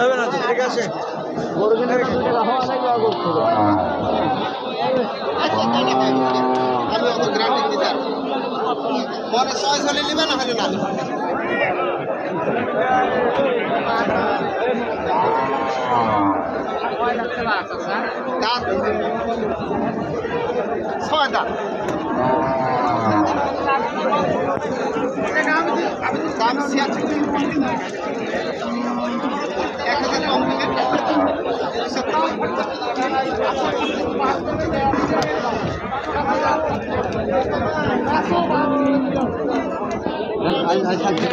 হবে না ঠিক আছে পরে 6 চলে নেবে না হলে না দাম 86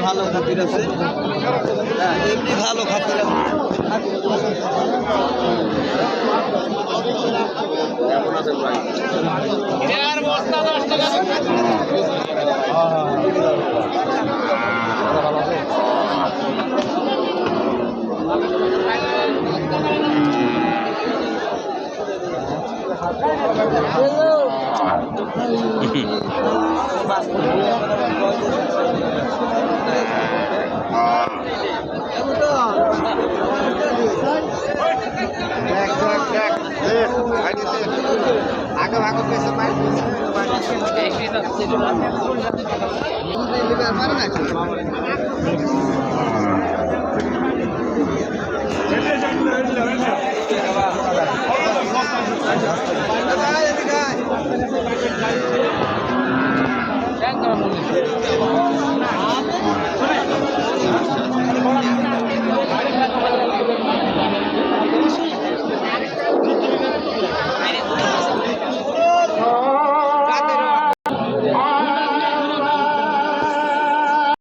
ভালো খাতির আছে এমনি ভালো খাতির আছে यार বস্তা 10 টাকা आगे भागो पैसे मार मार